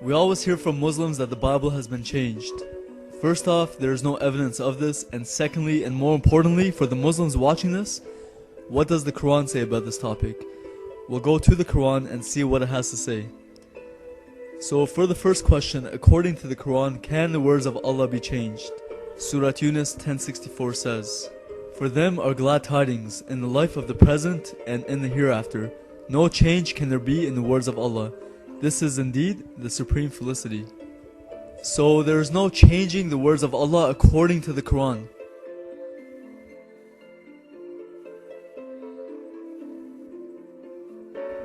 We always hear from Muslims that the Bible has been changed. First off, there is no evidence of this, and secondly, and more importantly, for the Muslims watching this, what does the Quran say about this topic? We'll go to the Quran and see what it has to say. So for the first question, according to the Quran, can the words of Allah be changed? Surah Yunus 10:64 says, "For them are glad tidings in the life of the present and in the hereafter. No change can there be in the words of Allah. This is indeed the supreme felicity." So there is no changing the words of Allah according to the Quran.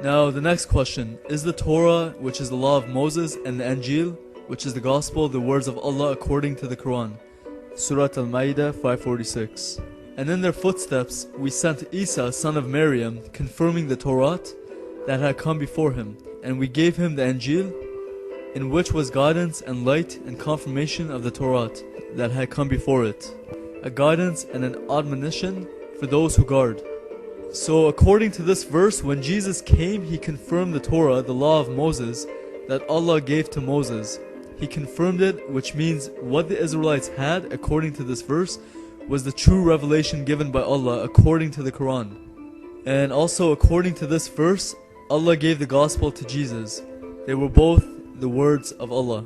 Now the next question, is the Torah, which is the law of Moses, and the Injil, which is the gospel, the words of Allah according to the Quran? Surah Al-Ma'idah 5:46. "And in their footsteps we sent Isa son of Maryam, confirming the Torah that had come before him, and we gave him the Injil, in which was guidance and light and confirmation of the Torah that had come before it, a guidance and an admonition for those who guard." So according to this verse, when Jesus came, he confirmed the Torah, the law of Moses, that Allah gave to Moses. He confirmed it, which means what the Israelites had, according to this verse, was the true revelation given by Allah according to the Quran. And also according to this verse, Allah gave the gospel to Jesus. They were both the words of Allah.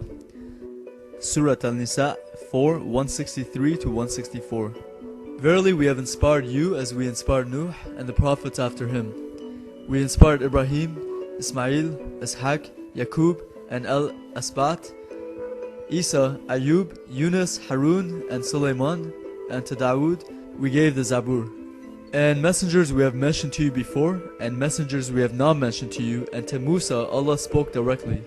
Surah Al-Nisa 4:163-164. "Verily we have inspired you as we inspired Nuh and the prophets after him. We inspired Ibrahim, Ismail, Ishaq, Yaqub, and Al-Asbat, Isa, Ayub, Yunus, Harun, and Sulaiman, and to Dawood we gave the Zabur. And messengers we have mentioned to you before, and messengers we have not mentioned to you, and to Musa Allah spoke directly."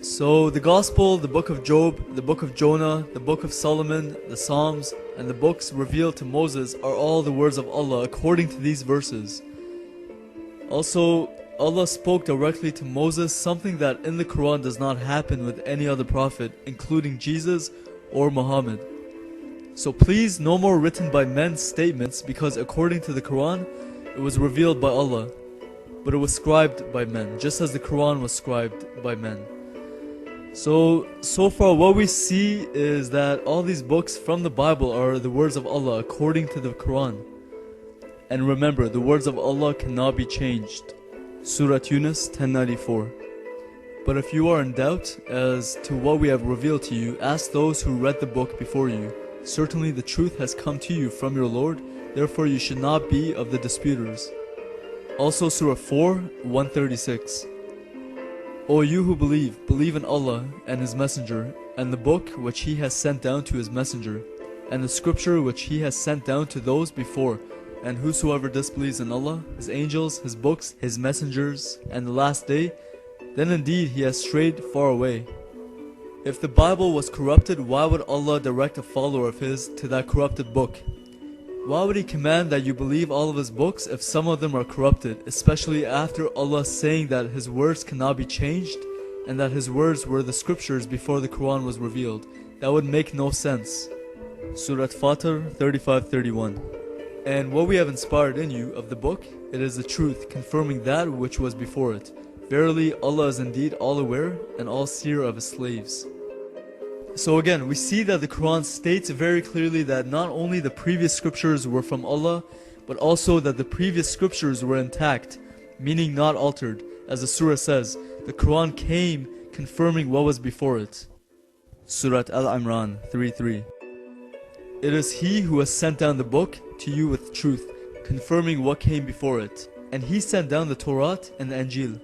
So the Gospel, the book of Job, the book of Jonah, the book of Solomon, the Psalms, and the books revealed to Moses are all the words of Allah according to these verses. Also, Allah spoke directly to Moses, something that in the Quran does not happen with any other prophet, including Jesus or Muhammad. So please, no more written by men's statements, because according to the Quran, it was revealed by Allah, but it was scribed by men, just as the Quran was scribed by men. So far what we see is that all these books from the Bible are the words of Allah according to the Quran. And remember, the words of Allah cannot be changed. Surah Yunus 10:94. "But if you are in doubt as to what we have revealed to you, ask those who read the book before you. Certainly the truth has come to you from your Lord, therefore you should not be of the disputers." Also Surah 4:136. "O you who believe in Allah and His Messenger, and the book which He has sent down to His Messenger, and the scripture which He has sent down to those before, and whosoever disbelieves in Allah, His angels, His books, His messengers, and the last day, then indeed he has strayed far away." If the Bible was corrupted, why would Allah direct a follower of His to that corrupted book? Why would He command that you believe all of His books if some of them are corrupted, especially after Allah saying that His words cannot be changed and that His words were the scriptures before the Quran was revealed? That would make no sense. Surah Fatir 35:31. "And what we have inspired in you of the book, it is the truth, confirming that which was before it. Verily Allah is indeed all aware and all seer of His slaves." So again, we see that the Quran states very clearly that not only the previous scriptures were from Allah, but also that the previous scriptures were intact, meaning not altered. As the surah says, the Quran came confirming what was before it. Surah Al-Imran 3:3. "It is He who has sent down the book to you with truth, confirming what came before it. And He sent down the Torah and the Injil."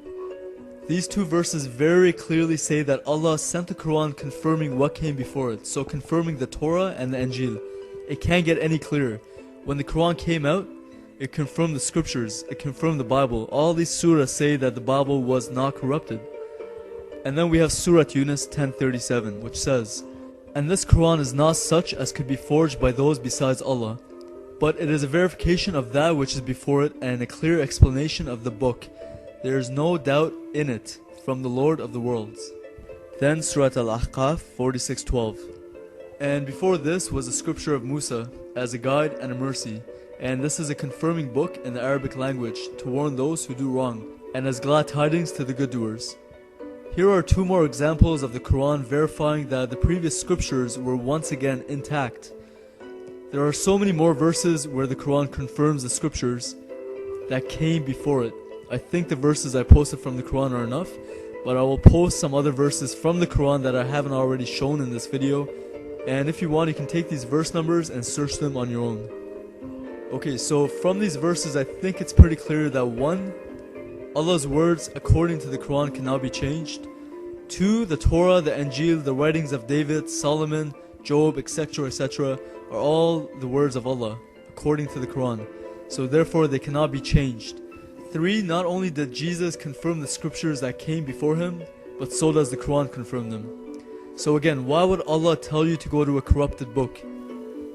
These two verses very clearly say that Allah sent the Quran confirming what came before it, so confirming the Torah and the Injil. It can't get any clearer. When the Quran came out, it confirmed the scriptures, it confirmed the Bible. All these surahs say that the Bible was not corrupted. And then we have Surah Yunus 10:37, which says, "And this Quran is not such as could be forged by those besides Allah, but it is a verification of that which is before it and a clear explanation of the book. There is no doubt in it from the Lord of the worlds." Then Surah Al-Ahqaf 46:12. "And before this was the scripture of Musa as a guide and a mercy, and this is a confirming book in the Arabic language to warn those who do wrong, and as glad tidings to the good doers. Here are two more examples of the Quran verifying that the previous scriptures were once again intact. There are so many more verses where the Quran confirms the scriptures that came before it. I think the verses I posted from the Quran are enough, but I will post some other verses from the Quran that I haven't already shown in this video, and if you want you can take these verse numbers and search them on your own. Okay, so from these verses I think it's pretty clear that 1. Allah's words according to the Quran cannot be changed. 2. The Torah, the Injil, the writings of David, Solomon, Job, etc., etc. are all the words of Allah according to the Quran, so therefore they cannot be changed. 3. Not only did Jesus confirm the scriptures that came before him, but so does the Quran confirm them. So again, why would Allah tell you to go to a corrupted book?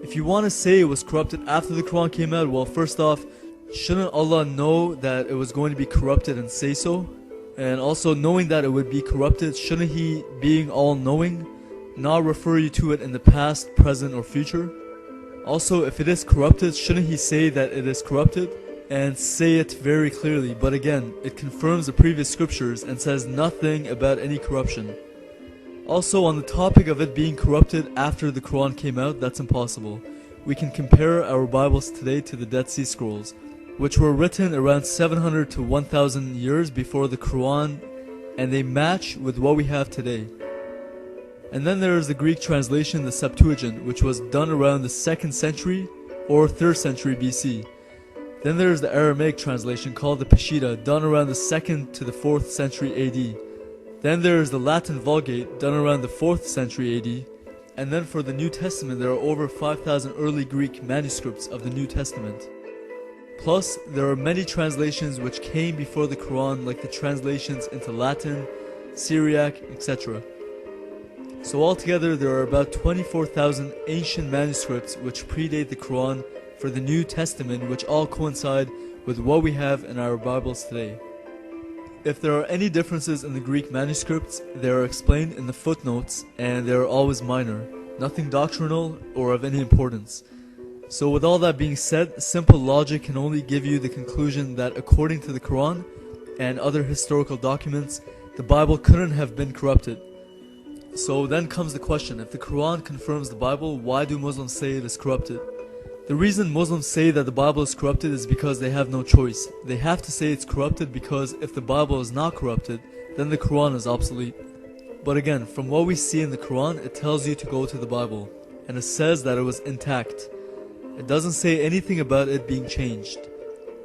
If you want to say it was corrupted after the Quran came out, well, first off, shouldn't Allah know that it was going to be corrupted and say so? And also, knowing that it would be corrupted, shouldn't He, being all-knowing, not refer you to it in the past, present, or future? Also, if it is corrupted, shouldn't He say that it is corrupted? And say it very clearly, but again, it confirms the previous scriptures and says nothing about any corruption. Also, on the topic of it being corrupted after the Quran came out, that's impossible. We can compare our Bibles today to the Dead Sea Scrolls, which were written around 700 to 1000 years before the Quran, and they match with what we have today. And then there is the Greek translation, the Septuagint, which was done around the 2nd century or 3rd century BC. Then there is the Aramaic translation called the Peshitta, done around the 2nd to the 4th century AD. Then there is the Latin Vulgate, done around the 4th century AD. And then for the New Testament, there are over 5,000 early Greek manuscripts of the New Testament. Plus, there are many translations which came before the Quran, like the translations into Latin, Syriac, etc. So altogether, there are about 24,000 ancient manuscripts which predate the Quran for the New Testament, which all coincide with what we have in our Bibles today. If there are any differences in the Greek manuscripts, they are explained in the footnotes, and they are always minor, nothing doctrinal or of any importance. So with all that being said, simple logic can only give you the conclusion that according to the Quran and other historical documents, the Bible couldn't have been corrupted. So then comes the question, if the Quran confirms the Bible, why do Muslims say it is corrupted? The reason Muslims say that the Bible is corrupted is because they have no choice. They have to say it's corrupted because if the Bible is not corrupted, then the Quran is obsolete. But again, from what we see in the Quran, it tells you to go to the Bible, and it says that it was intact. It doesn't say anything about it being changed.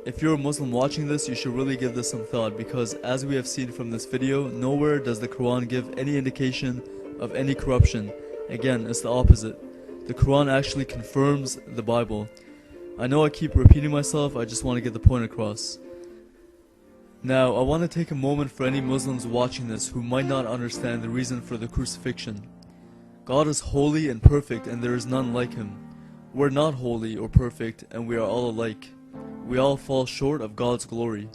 If you're a Muslim watching this, you should really give this some thought, because as we have seen from this video, nowhere does the Quran give any indication of any corruption. Again, it's the opposite. The Quran actually confirms the Bible. I know I keep repeating myself, I just want to get the point across. Now, I want to take a moment for any Muslims watching this who might not understand the reason for the crucifixion. God is holy and perfect, and there is none like Him. We're not holy or perfect, and we are all alike. We all fall short of God's glory.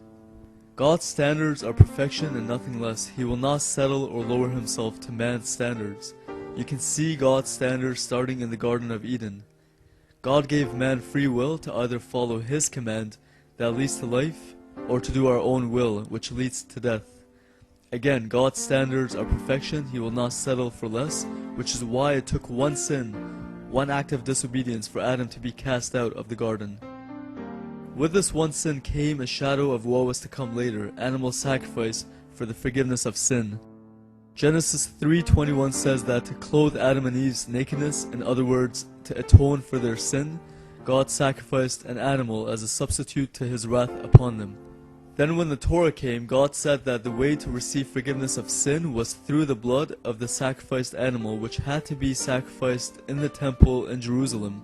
God's standards are perfection and nothing less. He will not settle or lower Himself to man's standards. You can see God's standards starting in the Garden of Eden. God gave man free will to either follow His command that leads to life, or to do our own will, which leads to death. Again, God's standards are perfection. He will not settle for less, which is why it took one sin, one act of disobedience for Adam to be cast out of the garden. With this one sin came a shadow of what was to come later, animal sacrifice for the forgiveness of sin. Genesis 3:21 says that to clothe Adam and Eve's nakedness, in other words, to atone for their sin, God sacrificed an animal as a substitute to His wrath upon them. Then when the Torah came, God said that the way to receive forgiveness of sin was through the blood of the sacrificed animal, which had to be sacrificed in the temple in Jerusalem.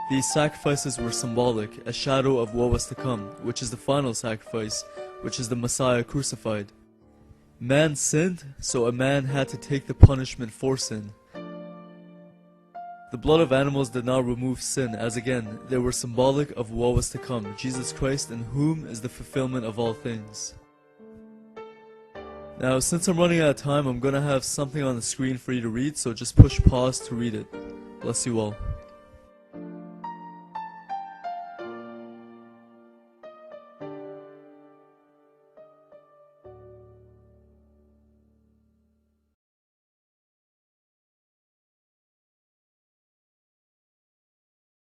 These sacrifices were symbolic, a shadow of what was to come, which is the final sacrifice, which is the Messiah crucified. Man sinned, so a man had to take the punishment for sin. The blood of animals did not remove sin, as again, they were symbolic of what was to come, Jesus Christ, in whom is the fulfillment of all things. Now, since I'm running out of time, I'm going to have something on the screen for you to read, so just push pause to read it. Bless you all.